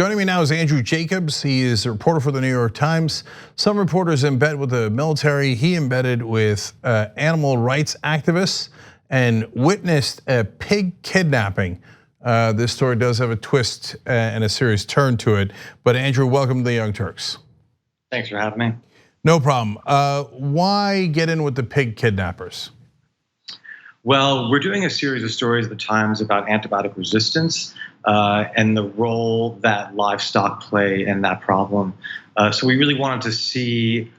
Joining me now is Andrew Jacobs. He is a reporter for the New York Times. Some reporters in bed with the military. He embedded with animal rights activists and witnessed a pig kidnapping. This story does have a twist and a serious turn to it. But Andrew, welcome to the Young Turks. Thanks for having me. No problem. Why get in with the pig kidnappers? Well, we're doing a series of stories at the Times about antibiotic resistance and the role that livestock play in that problem. So we really wanted to see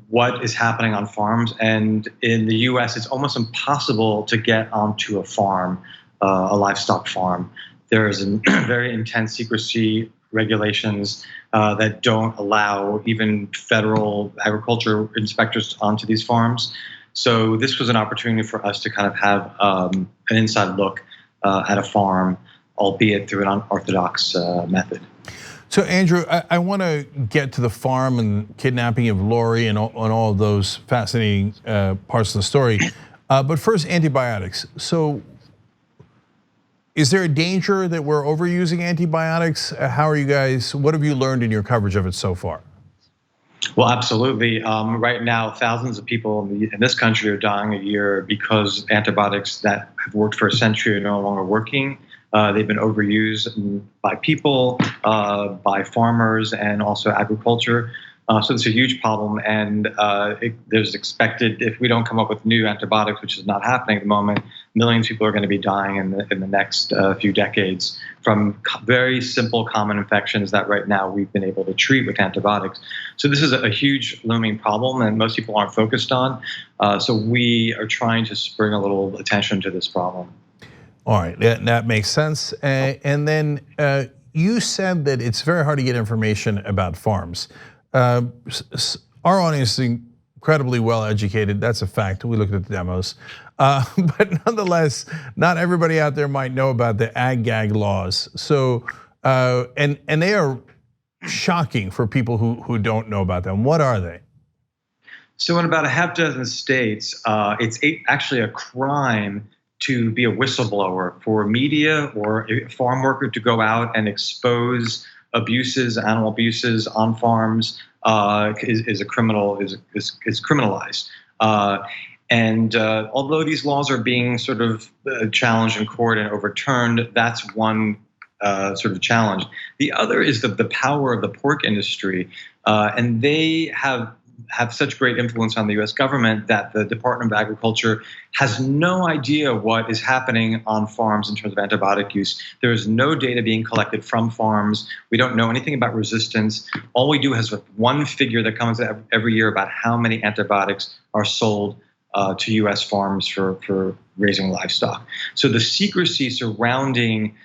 what is happening on farms. And in the US, it's almost impossible to get onto a farm, a livestock farm. There is a very intense secrecy regulations that don't allow even federal agriculture inspectors onto these farms. So this was an opportunity for us to kind of have an inside look at a farm, albeit through an unorthodox method. So Andrew, I want to get to the farm and kidnapping of Lori and all of those fascinating parts of the story. But first, antibiotics. So is there a danger that we're overusing antibiotics? How are you guys, what have you learned in your coverage of it so far? Well, absolutely. Right now, thousands of people in this country are dying a year because antibiotics that have worked for a century are no longer working. They've been overused by people, by farmers, and also agriculture. So it's a huge problem, and there's expected, if we don't come up with new antibiotics, which is not happening at the moment, millions of people are going to be dying in the next few decades from very simple common infections that right now we've been able to treat with antibiotics. So this is a huge looming problem, and most people aren't focused on. So we are trying to bring a little attention to this problem. All right, that makes sense. And then you said that it's very hard to get information about farms. Our audience is incredibly well educated. That's a fact. We looked at the demos, but nonetheless, not everybody out there might know about the Ag-gag laws. So, and they are shocking for people who don't know about them. What are they? So, in about a half dozen states, it's actually a crime to be a whistleblower for media or a farm worker to go out and expose abuses, animal abuses on farms is criminalized. And although these laws are being sort of challenged in court and overturned, that's one sort of challenge. The other is the power of the pork industry, and they have such great influence on the US government that the Department of Agriculture has no idea what is happening on farms in terms of antibiotic use. There is no data being collected from farms. We don't know anything about resistance. All we do is one figure that comes every year about how many antibiotics are sold to US farms for raising livestock. So the secrecy surrounding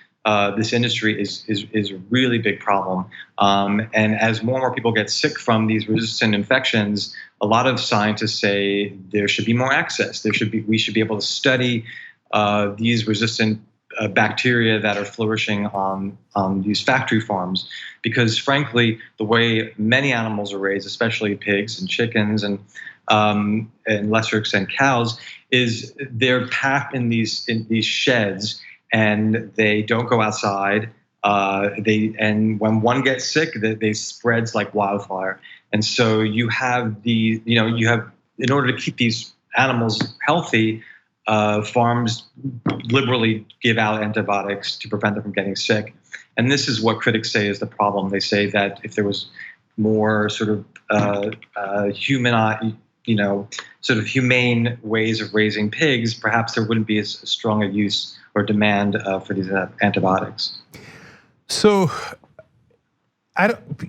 this industry is a really big problem. And as more and more people get sick from these resistant infections, a lot of scientists say there should be more access. We should be able to study these resistant bacteria that are flourishing on these factory farms, because frankly, the way many animals are raised, especially pigs and chickens and lesser extent cows, is they're packed in these sheds. And they don't go outside. And when one gets sick, they spreads like wildfire. And so you have in order to keep these animals healthy, farms liberally give out antibiotics to prevent them from getting sick. And this is what critics say is the problem. They say that if there was more sort of humane ways of raising pigs, perhaps there wouldn't be as strong a use or demand for these antibiotics. So,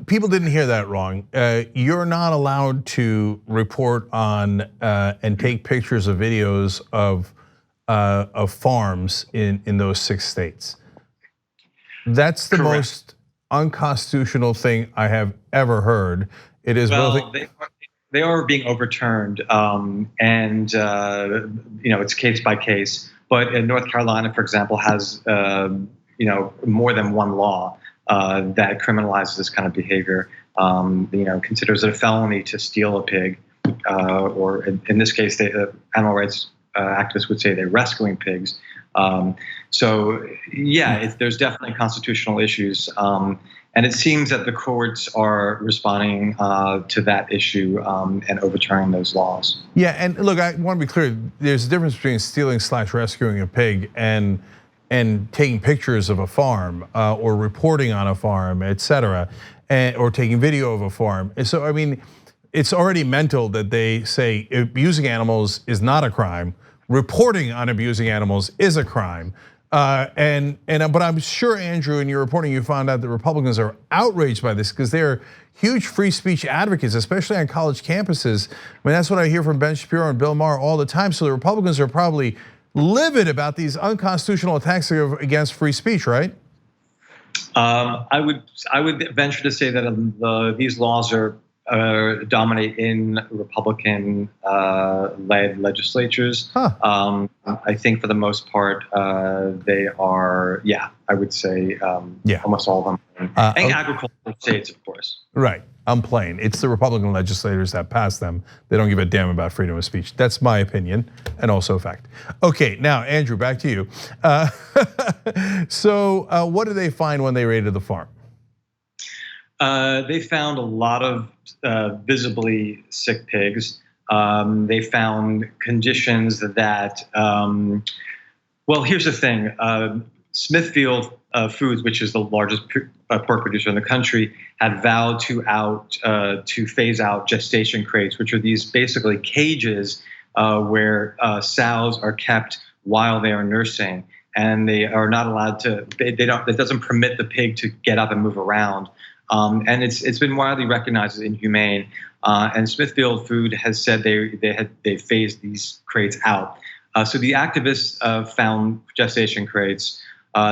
people didn't hear that wrong. You're not allowed to report on and take pictures of videos of farms in those 6 states. That's the Correct. most unconstitutional thing I have ever heard. It is they are being overturned, and it's case by case. But in North Carolina, for example, has more than one law that criminalizes this kind of behavior. Considers it a felony to steal a pig, or in this case, the animal rights activists would say they're rescuing pigs. So yeah, there's definitely constitutional issues, and it seems that the courts are responding to that issue and overturning those laws. Yeah, and look, I want to be clear. There's a difference between stealing/rescuing a pig and taking pictures of a farm or reporting on a farm, et cetera, or taking video of a farm. And so, I mean, it's already mental that they say abusing animals is not a crime. Reporting on abusing animals is a crime. But I'm sure, Andrew, in your reporting, you found out that Republicans are outraged by this because they're huge free speech advocates, especially on college campuses. I mean, that's what I hear from Ben Shapiro and Bill Maher all the time. So the Republicans are probably livid about these unconstitutional attacks against free speech, right? I would venture to say that these laws are dominate in Republican-led legislatures. Huh. I think for the most part, they are. Yeah, I would say almost all of them. And agricultural states, of course. Right. I'm playing. It's the Republican legislators that pass them. They don't give a damn about freedom of speech. That's my opinion, and also a fact. Okay, now Andrew, back to you. So, what did they find when they raided the farm? They found a lot of visibly sick pigs. They found conditions that, well, here's the thing. Smithfield Foods, which is the largest pork producer in the country, had vowed to phase out gestation crates, which are these basically cages where sows are kept while they are nursing, and they are not allowed to. That doesn't permit the pig to get up and move around. And it's been widely recognized as inhumane. And Smithfield Food has said they phased these crates out. So the activists found gestation crates.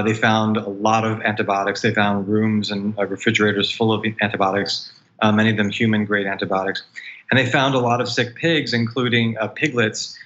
They found a lot of antibiotics. They found rooms and refrigerators full of antibiotics, many of them human-grade antibiotics. And they found a lot of sick pigs, including piglets,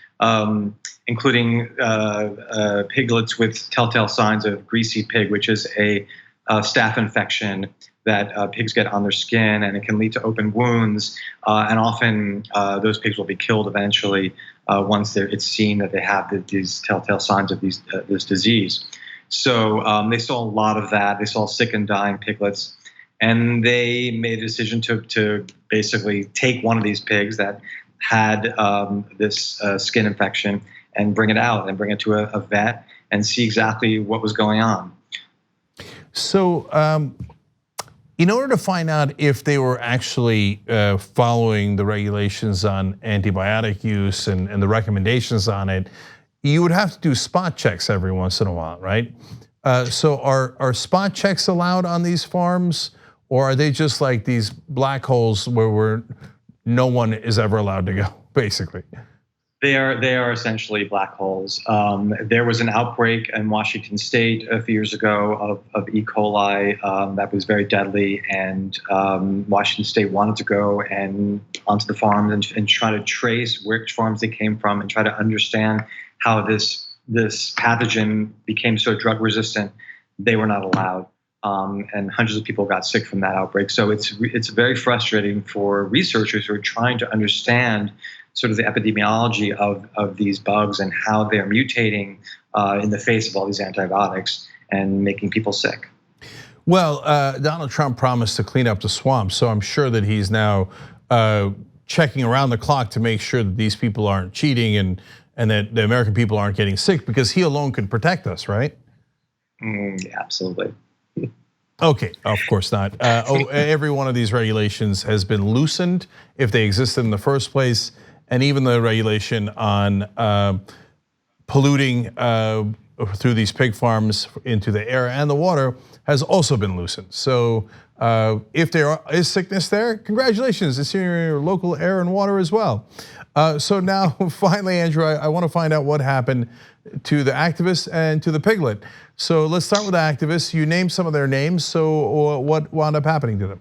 piglets with telltale signs of greasy pig, which is a staph infection that pigs get on their skin, and it can lead to open wounds. And often those pigs will be killed eventually once it's seen that they have these telltale signs of this disease. So they saw a lot of that. They saw sick and dying piglets, and they made a decision to basically take one of these pigs that had this skin infection and bring it out and bring it to a vet and see exactly what was going on. So, in order to find out if they were actually following the regulations on antibiotic use and the recommendations on it, you would have to do spot checks every once in a while, right? So are spot checks allowed on these farms, or are they just like these black holes where no one is ever allowed to go, basically? They are essentially black holes. There was an outbreak in Washington State a few years ago of E. coli that was very deadly, and Washington State wanted to go onto the farms and try to trace which farms they came from and try to understand how this pathogen became so drug resistant. They were not allowed, and hundreds of people got sick from that outbreak. So it's very frustrating for researchers who are trying to understand sort of the epidemiology of these bugs and how they're mutating in the face of all these antibiotics and making people sick. Well, Donald Trump promised to clean up the swamp, so I'm sure that he's now checking around the clock to make sure that these people aren't cheating and that the American people aren't getting sick, because he alone can protect us, right? Yeah, absolutely. Okay, of course not. Every one of these regulations has been loosened if they existed in the first place, and even the regulation on polluting through these pig farms into the air and the water has also been loosened. So if there is sickness there, congratulations, it's in your local air and water as well. So now, finally, Andrew, I want to find out what happened to the activists and to the piglet. So let's start with the activists. You named some of their names, so what wound up happening to them?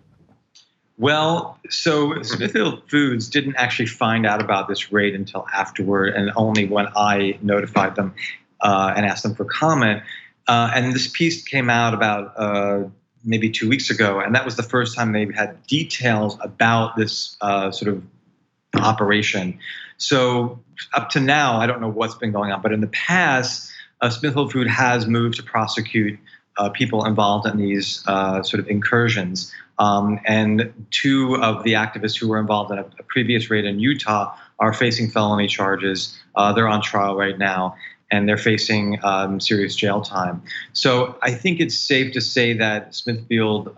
Well, so Smithfield Foods didn't actually find out about this raid until afterward, and only when I notified them and asked them for comment. And this piece came out about maybe 2 weeks ago, and that was the first time they had details about this sort of operation. So up to now, I don't know what's been going on, but in the past, Smithfield Food has moved to prosecute people involved in these sort of incursions. And two of the activists who were involved in a previous raid in Utah are facing felony charges. They're on trial right now, and they're facing serious jail time. So I think it's safe to say that Smithfield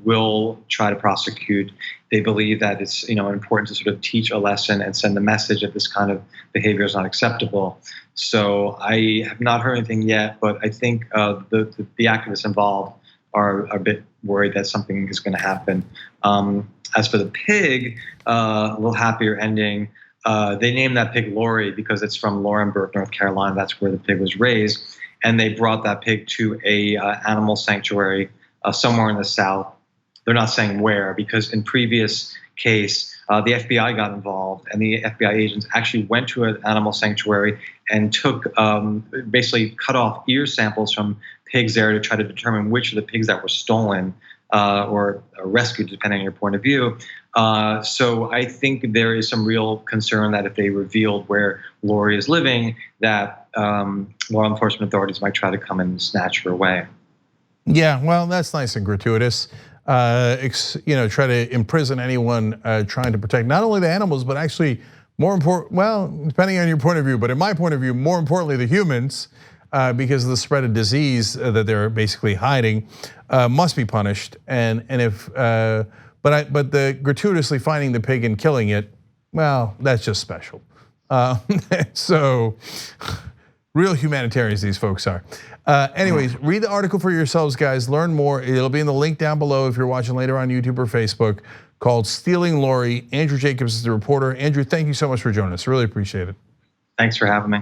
will try to prosecute. They believe that it's important to sort of teach a lesson and send a message that this kind of behavior is not acceptable. So I have not heard anything yet, but I think the activists involved are a bit worried that something is going to happen. As for the pig, a little happier ending. They named that pig Lori because it's from Laurinburg, North Carolina. That's where the pig was raised, and they brought that pig to a animal sanctuary somewhere in the South. They're not saying where, because in previous case, the FBI got involved, and the FBI agents actually went to an animal sanctuary and took basically cut off ear samples from pigs there to try to determine which of the pigs that were stolen or rescued, depending on your point of view. So I think there is some real concern that if they revealed where Lori is living, that law enforcement authorities might try to come and snatch her away. Yeah, well, that's nice and gratuitous. Try to imprison anyone trying to protect not only the animals, but actually more important, well, depending on your point of view, but in my point of view, more importantly, the humans, because of the spread of disease that they're basically hiding, must be punished. And if, but the gratuitously finding the pig and killing it, well, that's just special. So real humanitarians these folks are. Anyways, read the article for yourselves, guys. Learn more. It'll be in the link down below if you're watching later on YouTube or Facebook, called Stealing Lori. Andrew Jacobs is the reporter. Andrew, thank you so much for joining us. Really appreciate it. Thanks for having me.